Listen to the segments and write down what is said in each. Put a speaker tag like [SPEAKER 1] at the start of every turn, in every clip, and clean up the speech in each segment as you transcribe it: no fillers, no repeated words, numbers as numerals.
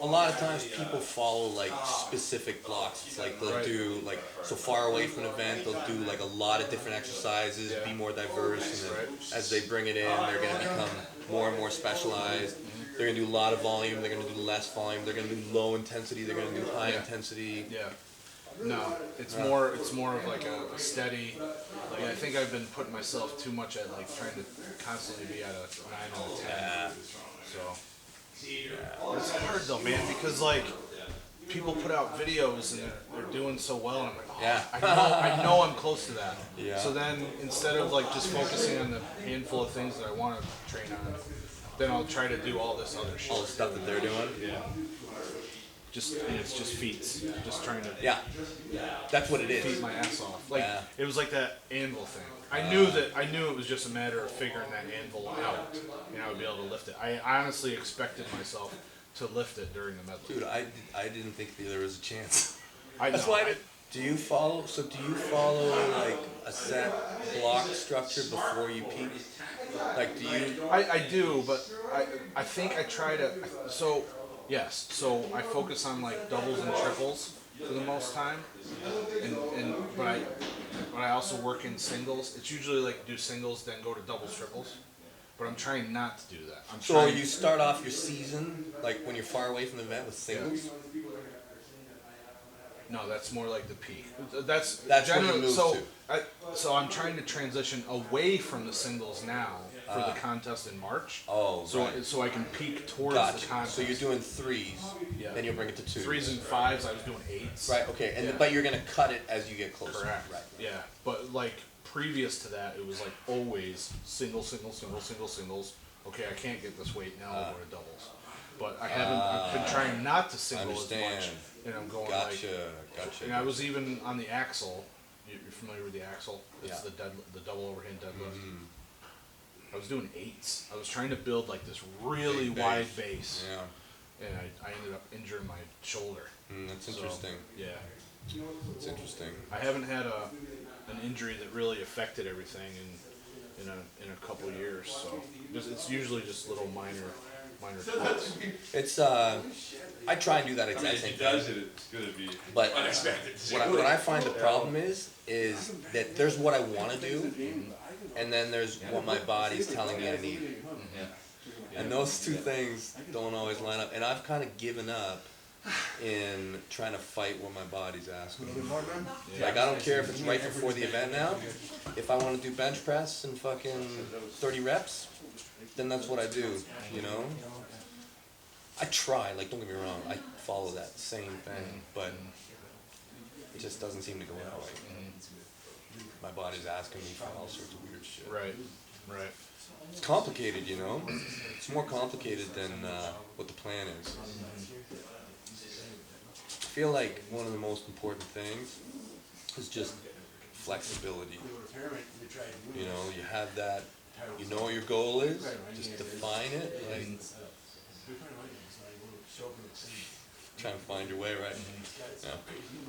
[SPEAKER 1] a lot of times people follow like specific blocks. It's like they'll do like so far away from an event, they'll do like a lot of different exercises, be more diverse, and then as they bring it in, they're going to become more and more specialized. They're going to do a lot of volume, they're going to do less volume, they're going to do low intensity, they're going to do high intensity.
[SPEAKER 2] Yeah. No, it's more of like a steady. Like I think I've been putting myself too much at like trying to constantly be at a 9 out of 10.
[SPEAKER 1] Yeah.
[SPEAKER 2] So it's hard though, man, because like people put out videos and they're doing so well, and I'm like, I know I'm close to that.
[SPEAKER 1] Yeah.
[SPEAKER 2] So then instead of like just focusing on the handful of things that I want to train on, then I'll try to do all this other shit.
[SPEAKER 1] All the stuff that they're doing.
[SPEAKER 2] Yeah. And it's just feats. Just trying to
[SPEAKER 1] that's what it is.
[SPEAKER 2] feed my ass off. Like it was like that anvil thing. I knew it was just a matter of figuring that anvil out, and I would be able to lift it. I honestly expected myself to lift it during the medley.
[SPEAKER 1] Dude, I didn't think there was a chance.
[SPEAKER 2] That's why.
[SPEAKER 1] Do you follow like a set block structure before you peak? Like, do you?
[SPEAKER 2] I do, but I think I try to. So yes, so I focus on like doubles and triples for the most time, but I also work in singles. It's usually like do singles, then go to doubles, triples. But I'm trying not to do that.
[SPEAKER 1] So you start off your season like when you're far away from the event with singles.
[SPEAKER 2] No, that's more like the peak. That's
[SPEAKER 1] what you move to.
[SPEAKER 2] So I'm trying to transition away from the singles now for the contest in March.
[SPEAKER 1] Oh,
[SPEAKER 2] so I can peak towards the contest.
[SPEAKER 1] So you're doing threes, then you'll bring it to twos.
[SPEAKER 2] 3s and 5s. I was doing 8s.
[SPEAKER 1] Right. Okay. But you're gonna cut it as you get closer.
[SPEAKER 2] Correct.
[SPEAKER 1] Right.
[SPEAKER 2] Yeah. But like previous to that, it was like always singles. Okay, I can't get this weight. Now I'll go to doubles. But I've been trying not to single as much, and I'm going
[SPEAKER 1] Gotcha.
[SPEAKER 2] And I was even on the axle. You're familiar with the axle? It's the double overhand deadlift. I was doing 8s. I was trying to build like this really wide base.
[SPEAKER 1] Yeah.
[SPEAKER 2] And I ended up injuring my shoulder.
[SPEAKER 1] That's interesting.
[SPEAKER 2] Yeah.
[SPEAKER 1] It's interesting.
[SPEAKER 2] I haven't had an injury that really affected everything in a couple of years. So it's usually just little minor tweaks.
[SPEAKER 1] It's I try and do that exact same thing.
[SPEAKER 3] It's gonna be
[SPEAKER 1] unexpected. What I find the problem is that there's what I want to do, and then there's what my body's telling me I need. And those two things don't always line up. And I've kind of given up in trying to fight what my body's asking. Like, I don't care if it's right before the event now. If I want to do bench press and fucking 30 reps, then that's what I do, you know? I try, like, don't get me wrong, I follow that same thing, but it just doesn't seem to go that way. My body's asking me for all sorts of weird shit.
[SPEAKER 2] Right.
[SPEAKER 1] It's complicated, you know? It's more complicated than what the plan is. I feel like one of the most important things is just flexibility. You know, you have that, you know what your goal is, just define it, like, trying to find your way, right? Yeah.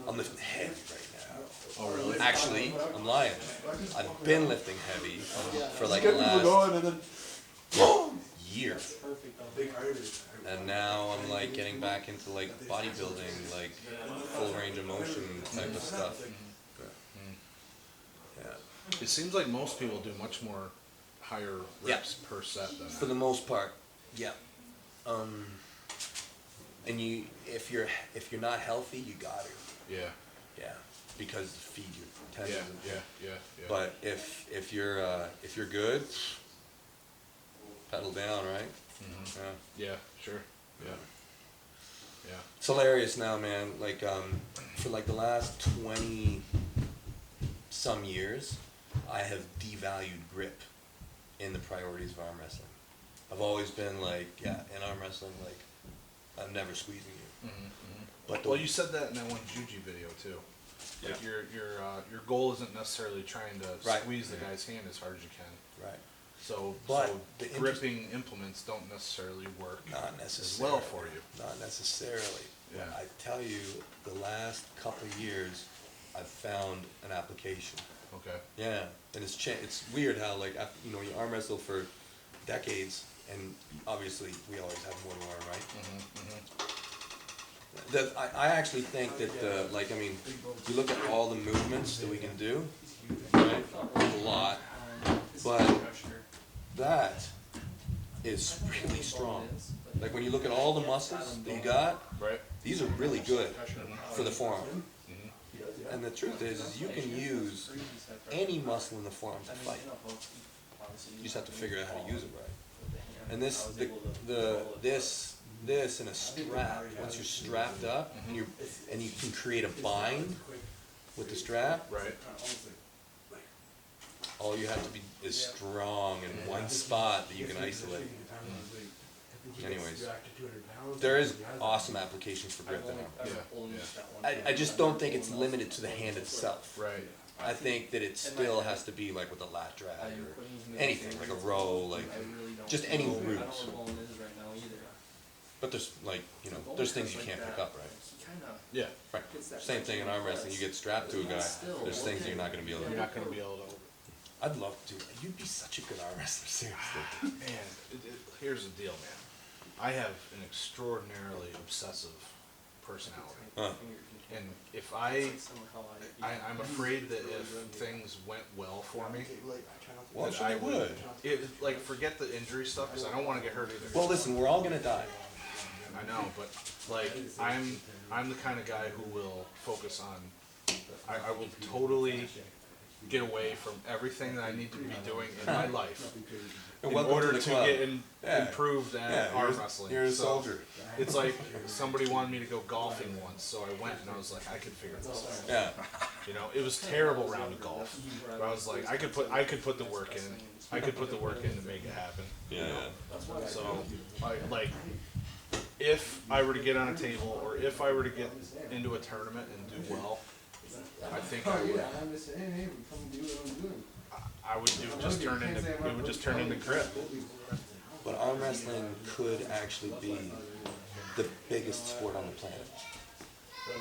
[SPEAKER 1] I'm lifting heavy right now.
[SPEAKER 2] Oh, really?
[SPEAKER 1] Actually, I'm lying. I've been lifting heavy for like the last year. And now I'm like getting back into like bodybuilding, like full range of motion type of stuff. Yeah.
[SPEAKER 2] It seems like most people do much more higher reps per set than
[SPEAKER 1] for the most part. Yeah. And if you're not healthy, you got to.
[SPEAKER 2] Yeah.
[SPEAKER 1] Because feed your tendons.
[SPEAKER 2] Yeah.
[SPEAKER 1] But if you're good, pedal down, right?
[SPEAKER 2] Yeah, sure. Yeah.
[SPEAKER 1] It's hilarious now, man. Like for like the last 20 some years, I have devalued grip in the priorities of arm wrestling. I've always been like, in arm wrestling, like, I'm never squeezing you. But
[SPEAKER 2] you said that in that one Juji video too. Like your goal isn't necessarily trying to squeeze the guy's hand as hard as you can.
[SPEAKER 1] Right.
[SPEAKER 2] So
[SPEAKER 1] the
[SPEAKER 2] gripping implements don't necessarily work as well for you.
[SPEAKER 1] Not necessarily.
[SPEAKER 2] Yeah.
[SPEAKER 1] I tell you, the last couple of years, I've found an application.
[SPEAKER 2] Okay.
[SPEAKER 1] Yeah, and it's weird how like you arm wrestle for decades, and obviously we always have more to learn, right? I actually think that, like, I mean, you look at all the movements that we can do, right? There's a lot, but that is really strong. Like, when you look at all the muscles that you got,
[SPEAKER 2] Right.
[SPEAKER 1] these are really good for the forearm. And the truth is you can use any muscle in the forearm to fight. You just have to figure out how to use it right. And this in a strap, once you're strapped up and you can create a bind with the strap,
[SPEAKER 2] Right.
[SPEAKER 1] all you have to be is strong in one spot that you can isolate. Anyways, there is awesome applications for grip in there.
[SPEAKER 2] Yeah.
[SPEAKER 1] I just don't think it's limited to the hand itself.
[SPEAKER 2] Right.
[SPEAKER 1] I think that it still has to be like with a lat drag or anything, like a row, like just any roots. But there's like, you know, there's things you can't pick up, right?
[SPEAKER 2] Yeah.
[SPEAKER 1] Right. Same thing in arm wrestling. You get strapped to a guy. There's things that you're not going to be able to do.
[SPEAKER 2] You're not going to be able to.
[SPEAKER 1] I'd love to. You'd be such a good arm wrestler, seriously.
[SPEAKER 2] Man, here's the deal, man. I have an extraordinarily obsessive personality. And if I'm afraid that if things went well for me,
[SPEAKER 1] Well,
[SPEAKER 2] that I would. Like, forget the injury stuff, because I don't want to get hurt either.
[SPEAKER 1] Well, listen, we're all going to die.
[SPEAKER 2] I know, but like I'm the kind of guy who will focus on. I will totally get away from everything that I need to be doing in my life in order to get improved at arm wrestling.
[SPEAKER 1] You're a soldier.
[SPEAKER 2] It's like somebody wanted me to go golfing once, so I went and I was like, I could figure this out.
[SPEAKER 1] Yeah.
[SPEAKER 2] You know, it was a terrible round of golf, but I was like, I could put the work in. I could put the work in to make it happen.
[SPEAKER 1] Yeah.
[SPEAKER 2] So, like, if I were to get on a table, or if I were to get into a tournament and do well, I think I would it would just turn into grip.
[SPEAKER 1] But arm wrestling could actually be the biggest sport on the planet.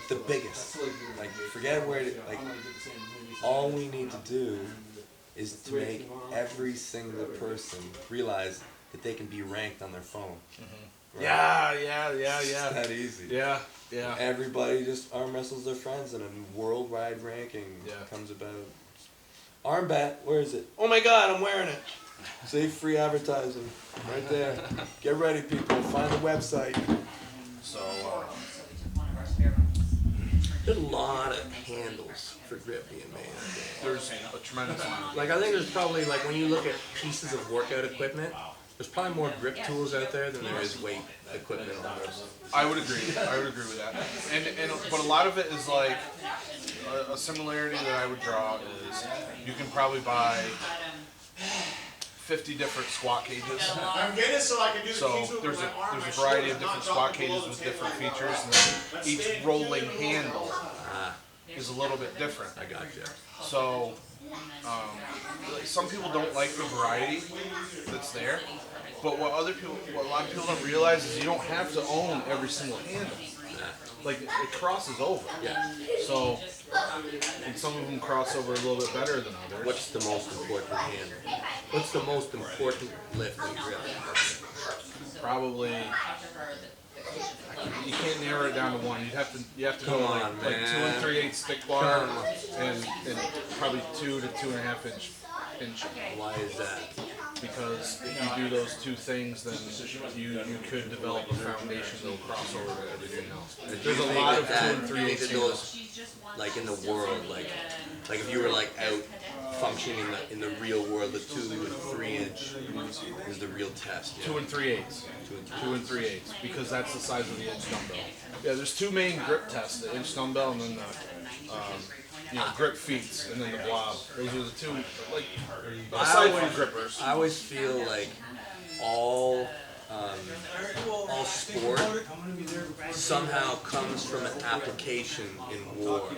[SPEAKER 1] The biggest. Like, forget where it, like, all we need to do is to make every single person realize that they can be ranked on their phone. Right?
[SPEAKER 2] Yeah.
[SPEAKER 1] It's that easy.
[SPEAKER 2] Yeah.
[SPEAKER 1] Everybody just arm wrestles their friends and a worldwide ranking comes about. Arm bat, where is it? Oh my God, I'm wearing it. See, free advertising right there. Get ready, people. Find the website. So, there's a lot of handles for grip being made.
[SPEAKER 2] There's a tremendous amount.
[SPEAKER 1] Like, I think there's probably, like, when you look at pieces of workout equipment, there's probably more grip tools out there than there is weight equipment on those.
[SPEAKER 2] I would agree with that. But a lot of it is like a similarity that I would draw is you can probably buy 50 different squat cages.
[SPEAKER 3] I'm getting it so I can do the
[SPEAKER 2] So there's a variety of different squat cages with different features, and then each rolling handle is a little bit different.
[SPEAKER 1] I got you.
[SPEAKER 2] So like, some people don't like the variety that's there, but what a lot of people don't realize is you don't have to own every single handle. Like, it crosses over.
[SPEAKER 1] Yeah.
[SPEAKER 2] So, and some of them cross over a little bit better than others.
[SPEAKER 1] What's the most important handle? What's the most important lift in grip?
[SPEAKER 2] Probably, you can't narrow it down to one. You have to go like 2 3/8 stick bar and probably 2 to 2.5 inch pinch.
[SPEAKER 1] Why is that?
[SPEAKER 2] Because if you do those two things, then you could develop a foundation that'll cross over to everything else. There's a lot of 2 and 3/8
[SPEAKER 1] those, like in the world, like if you were like out functioning in the real world, the 2 and 3 inch is the real test. Yeah.
[SPEAKER 2] 2 and 3/8. 2 and 3/8, because that's the size of the inch dumbbell. Yeah, there's two main grip tests: the inch dumbbell and then the grip feats, and then the blob. Those are the two. Like, aside from grippers,
[SPEAKER 1] I always feel like all sport somehow comes from an application in war.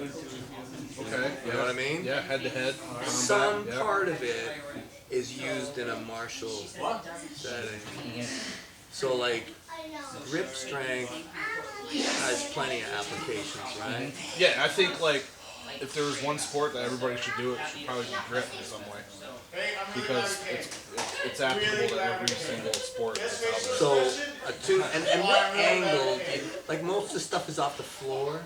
[SPEAKER 2] okay,
[SPEAKER 1] You know what I mean?
[SPEAKER 2] Yeah, head to head.
[SPEAKER 1] Some part of it is used in a martial setting. So, like, grip strength has plenty of applications, right?
[SPEAKER 2] Yeah, I think like if there was one sport that everybody should do, it should probably be grip in some way, because it's applicable to every single sport that's out there.
[SPEAKER 1] So, And what angle? Like most of the stuff is off the floor.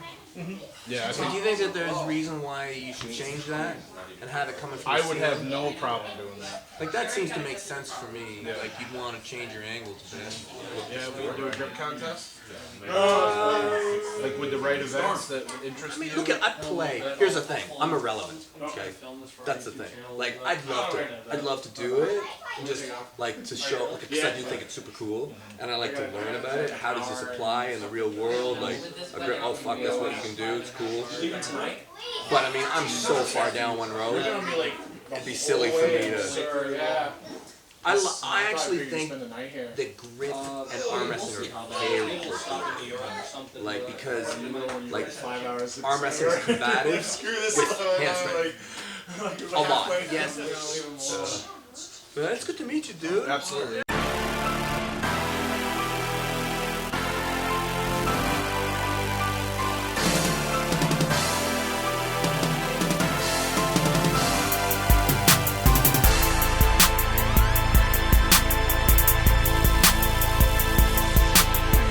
[SPEAKER 2] Yeah, I
[SPEAKER 1] So
[SPEAKER 2] think
[SPEAKER 1] do you think that there's a reason why you should change that and have it coming from the
[SPEAKER 2] I would have
[SPEAKER 1] ceiling?
[SPEAKER 2] no problem doing that.
[SPEAKER 1] Like that seems to make sense for me. Like you'd want to change your angle to this.
[SPEAKER 2] Yeah, we would do a grip contest. Like with the right events that interest
[SPEAKER 1] I mean,
[SPEAKER 2] you.
[SPEAKER 1] look at I play. Here's the thing. I'm irrelevant. Okay, that's the thing. Like I'd love to do it, and just like to show, like, because I do think it's super cool, and I like to learn about it. How does this apply in the real world? Like, oh fuck, that's what you can do. It's cool. But I mean, I'm so far down one road. It'd be silly for me to. I actually think that grip and arm wrestling are very close together. Like, because like arm wrestling is combative with hand strength. A lot. Yes. But it's good to meet you, dude.
[SPEAKER 2] Absolutely.